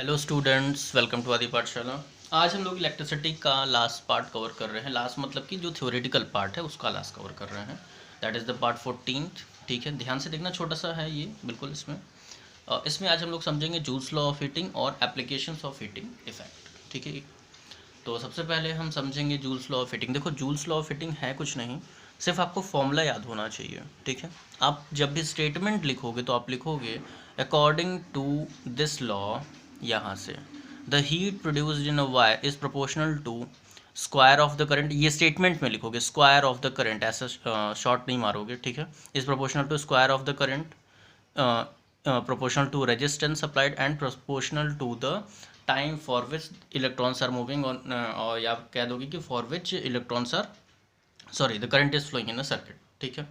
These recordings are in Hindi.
हेलो स्टूडेंट्स, वेलकम टू आदि पाठशाला। आज हम लोग इलेक्ट्रिसिटी का लास्ट पार्ट कवर कर रहे हैं। लास्ट मतलब कि जो थ्योरेटिकल पार्ट है उसका लास्ट कवर कर रहे हैं। That is the part 14। ठीक है, ध्यान से देखना, छोटा सा है ये बिल्कुल। इसमें आज हम लोग समझेंगे जूल्स लॉ ऑफ हीटिंग और एप्लीकेशंस ऑफ हीटिंग इफेक्ट। ठीक है, तो सबसे पहले हम समझेंगे जूल्स लॉ ऑफ हीटिंग। देखो, जूल्स लॉ ऑफ हीटिंग है कुछ नहीं, सिर्फ आपको फॉर्मूला याद होना चाहिए। ठीक है, आप जब भी स्टेटमेंट लिखोगे तो आप लिखोगे अकॉर्डिंग टू दिस लॉ, यहाँ से the heat produced in a wire is proportional to square of the current. ये स्टेटमेंट में लिखोगे स्क्वायर ऑफ द करंट, ऐसा शॉर्ट नहीं मारोगे। ठीक है, is proportional to square of the current, proportional to resistance applied and proportional to the time for which electrons are moving on, और या कह दोगे कि for which electrons are the current is flowing in a circuit। ठीक है,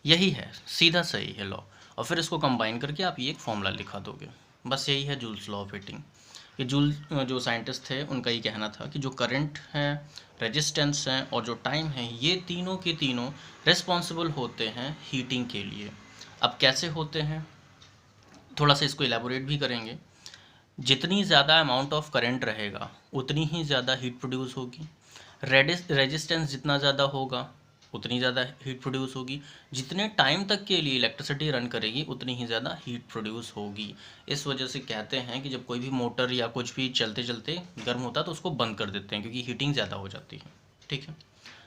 यही है, सीधा सही है लॉ। और फिर इसको कंबाइन करके आप ये एक फॉर्मूला लिखा दोगे। बस यही है जूल्स लॉ ऑफ हीटिंग। ये जूल जो साइंटिस्ट थे उनका ये कहना था कि जो करंट है, रेजिस्टेंस है और जो टाइम है, ये तीनों के तीनों रिस्पॉन्सिबल होते हैं हीटिंग के लिए। अब कैसे होते हैं, थोड़ा सा इसको इलेबोरेट भी करेंगे। जितनी ज़्यादा अमाउंट ऑफ करंट रहेगा उतनी ही ज़्यादा हीट प्रोड्यूस होगी। रेजिस्टेंस जितना ज़्यादा होगा उतनी ज़्यादा हीट प्रोड्यूस होगी। जितने टाइम तक के लिए इलेक्ट्रिसिटी रन करेगी उतनी ही ज़्यादा हीट प्रोड्यूस होगी। इस वजह से कहते हैं कि जब कोई भी मोटर या कुछ भी चलते चलते गर्म होता है तो उसको बंद कर देते हैं, क्योंकि हीटिंग ज़्यादा हो जाती है। ठीक है,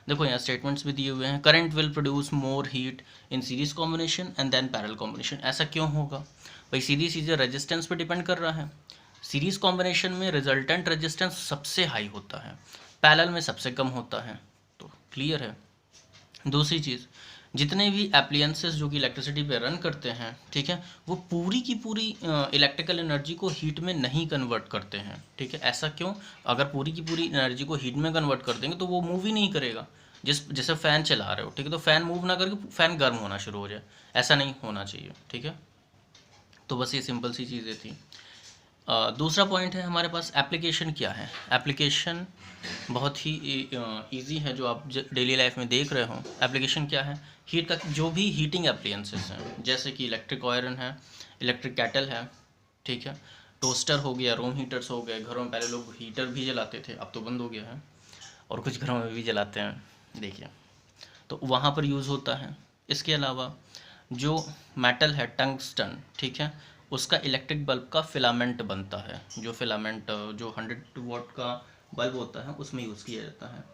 देखो यहाँ स्टेटमेंट्स भी दिए हुए हैं। Current will produce more heat in series combination and then parallel combination. ऐसा क्यों होगा भाई? सीधी सीधे रेजिस्टेंस पे डिपेंड कर रहा है। सीरीज कॉम्बिनेशन में रिजल्टेंट रेजिस्टेंस सबसे हाई होता है, पैरेलल में सबसे कम होता है। तो क्लियर है। दूसरी चीज़, जितने भी एप्लियंसेस जो कि इलेक्ट्रिसिटी पे रन करते हैं, ठीक है, वो पूरी की पूरी इलेक्ट्रिकल एनर्जी को हीट में नहीं कन्वर्ट करते हैं। ठीक है, ऐसा क्यों? अगर पूरी की पूरी एनर्जी को हीट में कन्वर्ट कर देंगे तो वो मूव ही नहीं करेगा। जैसे फ़ैन चला रहे हो, ठीक है, तो फ़ैन मूव ना करके फ़ैन गर्म होना शुरू हो जाए, ऐसा नहीं होना चाहिए। ठीक है, तो बस ये सिंपल सी चीज़ें थी। दूसरा पॉइंट है हमारे पास, एप्लीकेशन क्या है। एप्लीकेशन बहुत ही इजी है, जो आप डेली लाइफ में देख रहे हो। एप्लीकेशन क्या है? हीट का जो भी हीटिंग एप्लियंसेस हैं, जैसे कि इलेक्ट्रिक आयरन है, इलेक्ट्रिक कैटल है, ठीक है, टोस्टर हो गया, रूम हीटर्स हो गए। घरों में पहले लोग हीटर भी जलाते थे, अब तो बंद हो गया है, और कुछ घरों में भी जलाते हैं, देखिए, तो वहाँ पर यूज़ होता है। इसके अलावा जो मेटल है टंगस्टन, ठीक है, उसका इलेक्ट्रिक बल्ब का फिलामेंट बनता है। जो फिलामेंट जो 100 वॉट का बल्ब होता है उसमें यूज़ किया जाता है।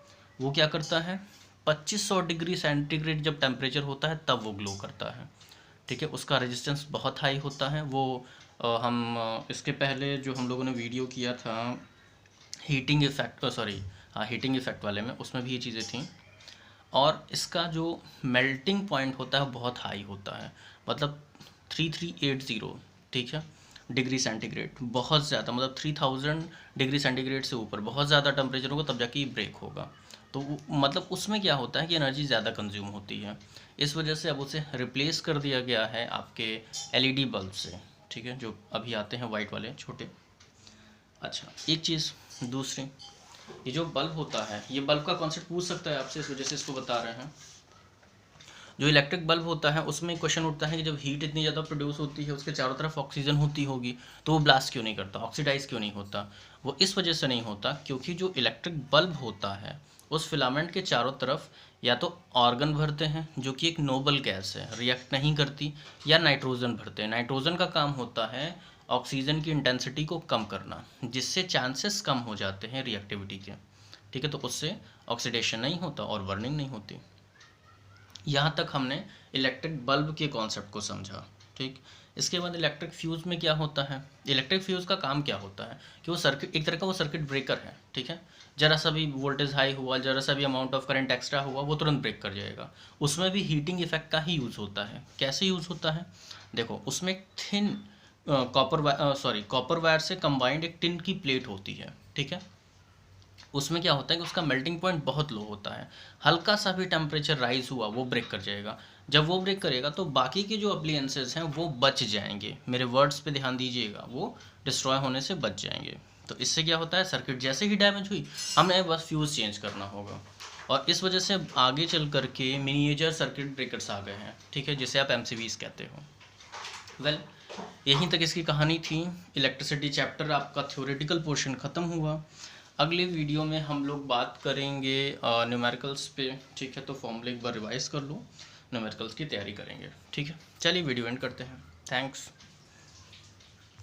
वो क्या करता है, 2500 डिग्री सेंटीग्रेड जब टेम्परेचर होता है तब वो ग्लो करता है। ठीक है, उसका रेजिस्टेंस बहुत हाई होता है। वो इसके पहले जो हम लोगों ने वीडियो किया था हीटिंग इफेक्ट, हाँ, हीटिंग इफेक्ट वाले में, उसमें भी ये चीज़ें थी। और इसका जो मेल्टिंग पॉइंट होता है बहुत हाई होता है, मतलब 3380, ठीक है, डिग्री सेंटीग्रेड, बहुत ज़्यादा, मतलब 3000 डिग्री सेंटीग्रेड से ऊपर बहुत ज़्यादा टेम्परेचर होगा तब जाके ब्रेक होगा। तो मतलब उसमें क्या होता है कि एनर्जी ज़्यादा कंज्यूम होती है। इस वजह से अब उसे रिप्लेस कर दिया गया है आपके एलईडी बल्ब से। ठीक है, जो अभी आते हैं वाइट वाले छोटे। अच्छा, एक चीज़ दूसरी, ये जो बल्ब होता है, ये बल्ब का कॉन्सेप्ट पूछ सकता है आपसे, इस वजह से इसको बता रहे हैं। जो इलेक्ट्रिक बल्ब होता है उसमें क्वेश्चन उठता है कि जब हीट इतनी ज़्यादा प्रोड्यूस होती है, उसके चारों तरफ ऑक्सीजन होती होगी, तो वो ब्लास्ट क्यों नहीं करता, ऑक्सीडाइज क्यों नहीं होता? वो इस वजह से नहीं होता क्योंकि जो इलेक्ट्रिक बल्ब होता है उस फिलामेंट के चारों तरफ या तो ऑर्गन भरते हैं, जो कि एक नोबल गैस है, रिएक्ट नहीं करती, या नाइट्रोजन भरते हैं। नाइट्रोजन का काम होता है ऑक्सीजन की इंटेंसिटी को कम करना, जिससे चांसेस कम हो जाते हैं रिएक्टिविटी के। ठीक है, तो उससे ऑक्सीडेशन नहीं होता और बर्निंग नहीं होती। यहाँ तक हमने इलेक्ट्रिक बल्ब के कॉन्सेप्ट को समझा। ठीक, इसके बाद इलेक्ट्रिक फ्यूज़ में क्या होता है? इलेक्ट्रिक फ्यूज़ का काम क्या होता है कि वो सर्किट, एक तरह का वो सर्किट ब्रेकर है। ठीक है, जरा सा भी वोल्टेज हाई हुआ, जरा सा भी अमाउंट ऑफ करंट एक्स्ट्रा हुआ, वो तुरंत ब्रेक कर जाएगा। उसमें भी हीटिंग इफेक्ट का ही यूज़ होता है। कैसे यूज़ होता है? देखो, उसमें एक थिन कॉपर वायर से कंबाइंड एक टिन की प्लेट होती है। ठीक है, उसमें क्या होता है कि उसका मेल्टिंग पॉइंट बहुत लो होता है, हल्का सा भी टेम्परेचर राइज हुआ वो ब्रेक कर जाएगा। जब वो ब्रेक करेगा तो बाकी के जो अप्लायंसेस हैं वो बच जाएंगे। मेरे वर्ड्स पे ध्यान दीजिएगा, वो डिस्ट्रॉय होने से बच जाएंगे। तो इससे क्या होता है, सर्किट जैसे ही डैमेज हुई हमें बस फ्यूज़ चेंज करना होगा। और इस वजह से आगे चल करके मिनिएचर सर्किट ब्रेकर्स आ गए हैं। ठीक है, जिसे आप एमसीवीज कहते हो। वेल, यहीं तक इसकी कहानी थी। इलेक्ट्रिसिटी चैप्टर आपका थ्योरेटिकल पोर्शन ख़त्म हुआ। अगले वीडियो में हम लोग बात करेंगे न्यूमेरिकल्स पे, ठीक है। तो फॉर्मूले एक बार रिवाइज कर लो, न्यूमेरिकल्स की तैयारी करेंगे, ठीक है। चलिए वीडियो एंड करते हैं। थैंक्स।